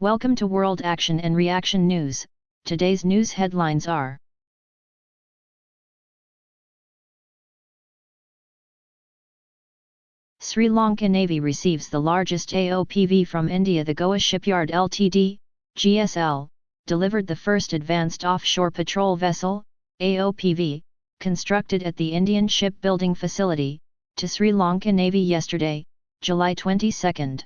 Welcome to World Action and Reaction News. Today's news headlines are: Sri Lanka Navy receives the largest Aopv from India. The Goa Shipyard Ltd, GSL, delivered the first advanced offshore patrol vessel, Aopv, constructed at the Indian shipbuilding facility, to Sri Lanka Navy yesterday, July 22.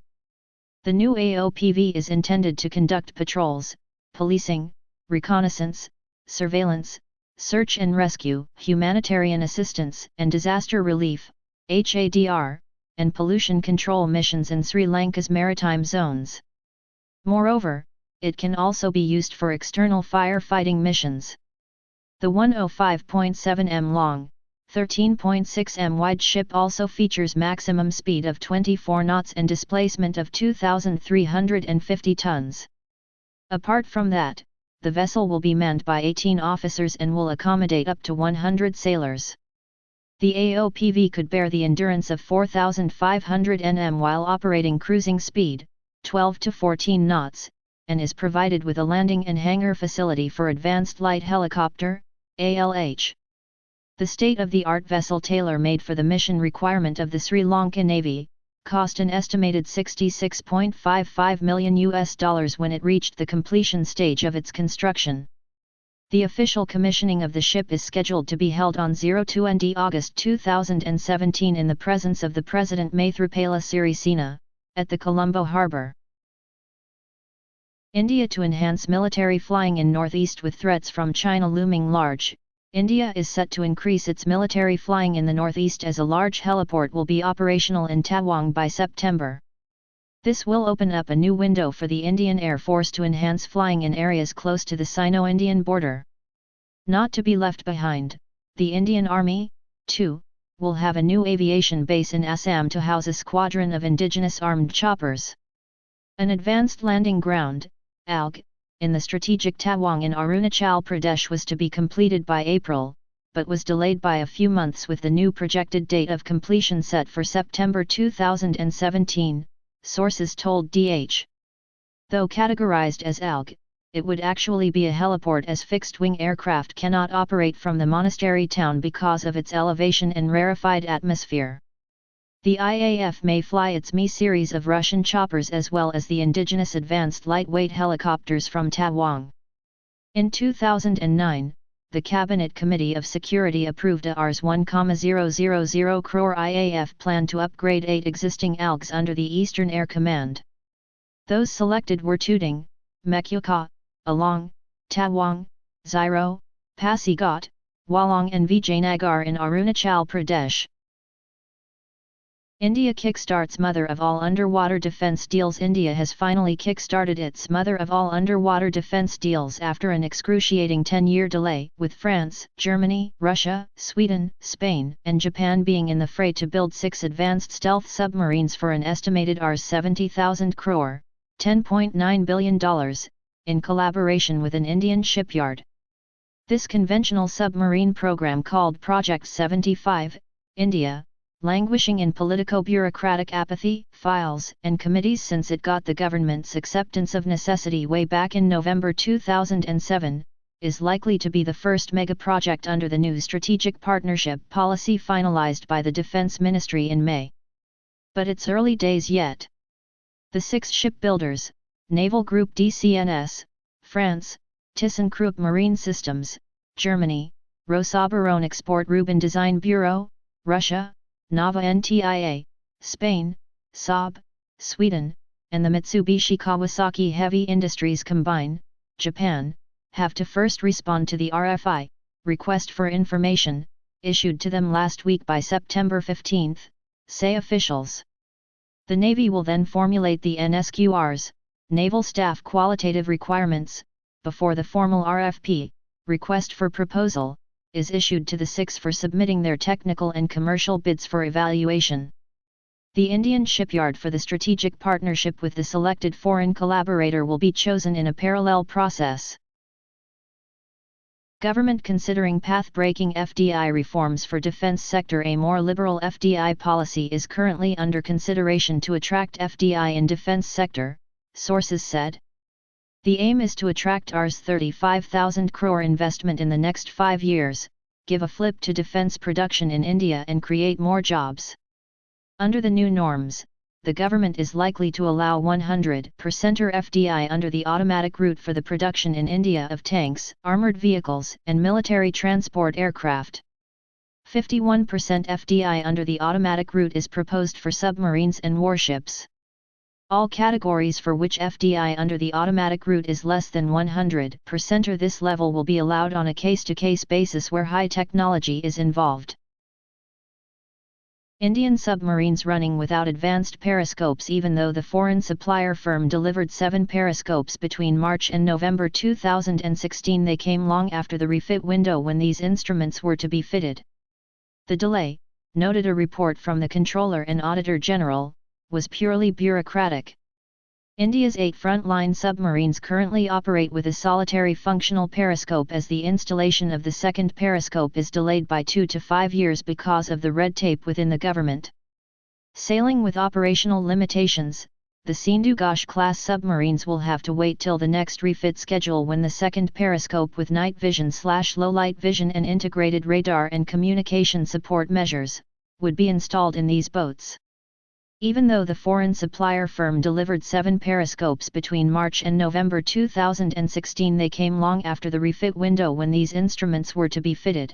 The new Aopv is intended to conduct patrols, policing, reconnaissance, surveillance, search and rescue, humanitarian assistance and disaster relief, HADR, and pollution control missions in Sri Lanka's maritime zones. Moreover, it can also be used for external firefighting missions. The 105.7 m long, 13.6 m wide ship also features maximum speed of 24 knots and displacement of 2,350 tons. Apart from that, the vessel will be manned by 18 officers and will accommodate up to 100 sailors. The Aopv could bear the endurance of 4,500 nm while operating cruising speed, 12 to 14 knots, and is provided with a landing and hangar facility for Advanced Light Helicopter, ALH. The state-of-the-art vessel tailor-made for the mission requirement of the Sri Lanka Navy, cost an estimated $66.55 million when it reached the completion stage of its construction. The official commissioning of the ship is scheduled to be held on 02 August 2017 in the presence of the President Maithripala Sirisena, at the Colombo harbour. India to enhance military flying in northeast. With threats from China looming large, India is set to increase its military flying in the northeast as a large heliport will be operational in Tawang by September. This will open up a new window for the Indian Air Force to enhance flying in areas close to the Sino-Indian border. Not to be left behind, the Indian Army, too, will have a new aviation base in Assam to house a squadron of indigenous armed choppers. An advanced landing ground, ALG, in the strategic Tawang in Arunachal Pradesh was to be completed by April, but was delayed by a few months with the new projected date of completion set for September 2017, sources told DH. Though categorized as ALG, it would actually be a heliport as fixed-wing aircraft cannot operate from the monastery town because of its elevation and rarefied atmosphere. The IAF may fly its Mi series of Russian choppers as well as the indigenous advanced lightweight helicopters from Tawang. In 2009, the Cabinet Committee of Security approved a Rs 1,000 crore IAF plan to upgrade 8 existing ALGs under the Eastern Air Command. Those selected were Tooting, Mekyuka, Along, Tawang, Ziro, Pasighat, Walong and Vijayanagar in Arunachal Pradesh. India kickstarts Mother of All Underwater Defence Deals. India has finally kickstarted its Mother of All Underwater Defence Deals after an excruciating 10-year delay, with France, Germany, Russia, Sweden, Spain and Japan being in the fray to build 6 advanced stealth submarines for an estimated Rs 70,000 crore, $10.9 billion, in collaboration with an Indian shipyard. This conventional submarine program, called Project 75, India, languishing in politico-bureaucratic apathy, files and committees since it got the government's acceptance of necessity way back in November 2007, is likely to be the first mega-project under the new strategic partnership policy finalized by the Defence Ministry in May. But it's early days yet. The 6 shipbuilders, Naval Group DCNS, France, ThyssenKrupp Marine Systems, Germany, Rosabaron Export Rubin Design Bureau, Russia, Nava NTIA, Spain, Saab, Sweden, and the Mitsubishi Kawasaki Heavy Industries Combine, Japan, have to first respond to the RFI, request for information, issued to them last week by September 15, say officials. The Navy will then formulate the NSQRs, Naval Staff Qualitative Requirements, before the formal RFP, request for proposal, is issued to the 6 for submitting their technical and commercial bids for evaluation. The Indian shipyard for the strategic partnership with the selected foreign collaborator will be chosen in a parallel process. Government considering path-breaking FDI reforms for defense sector. A more liberal FDI policy is currently under consideration to attract FDI in defense sector, sources said. The aim is to attract Rs 35,000 crore investment in the next 5 years, give a flip to defence production in India and create more jobs. Under the new norms, the government is likely to allow 100% FDI under the automatic route for the production in India of tanks, armoured vehicles and military transport aircraft. 51% FDI under the automatic route is proposed for submarines and warships. All categories for which FDI under the automatic route is less than 100% or this level will be allowed on a case-to-case basis where high technology is involved. Indian submarines running without advanced periscopes. Even though the foreign supplier firm delivered 7 periscopes between March and November 2016, they came long after the refit window when these instruments were to be fitted. The delay, noted a report from the Controller and Auditor General, was purely bureaucratic. India's 8 frontline submarines currently operate with a solitary functional periscope, as the installation of the second periscope is delayed by 2 to 5 years because of the red tape within the government. Sailing with operational limitations, the Sindhu-Ghosh-class submarines will have to wait till the next refit schedule, when the second periscope with night vision/low light vision and integrated radar and communication support measures would be installed in these boats. Even though the foreign supplier firm delivered 7 periscopes between March and November 2016, they came long after the refit window when these instruments were to be fitted.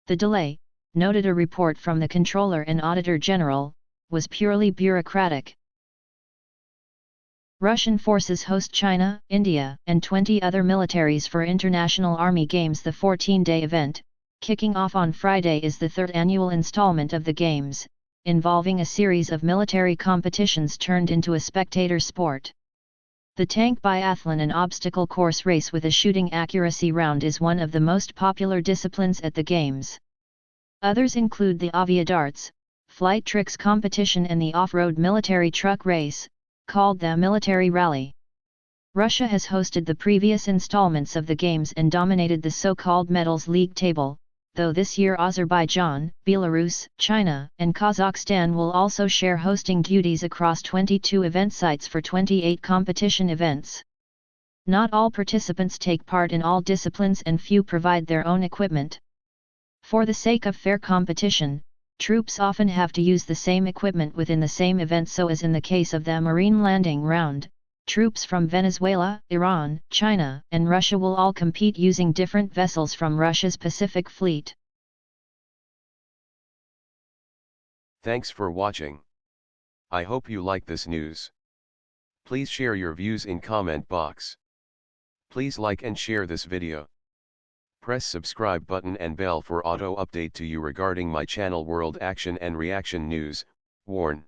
The delay, noted a report from the Controller and Auditor General, was purely bureaucratic. Russian forces host China, India, and 20 other militaries for International Army Games. The 14-day event, kicking off on Friday, is the 3rd annual installment of the Games, involving a series of military competitions turned into a spectator sport. The tank biathlon, an obstacle course race with a shooting accuracy round, is one of the most popular disciplines at the Games. Others include the Aopv darts, flight tricks competition and the off-road military truck race, called the Military Rally. Russia has hosted the previous installments of the Games and dominated the so-called medals league table, though this year Azerbaijan, Belarus, China, and Kazakhstan will also share hosting duties across 22 event sites for 28 competition events. Not all participants take part in all disciplines and few provide their own equipment. For the sake of fair competition, troops often have to use the same equipment within the same event, so as in the case of the Marine Landing Round, troops from Venezuela, Iran, China, and Russia will all compete using different vessels from Russia's Pacific Fleet. Thanks for watching. I hope you like this news. Please share your views in comment box. Please like and share this video. Press subscribe button and bell for auto update to you regarding my channel World Action and Reaction News. Warn.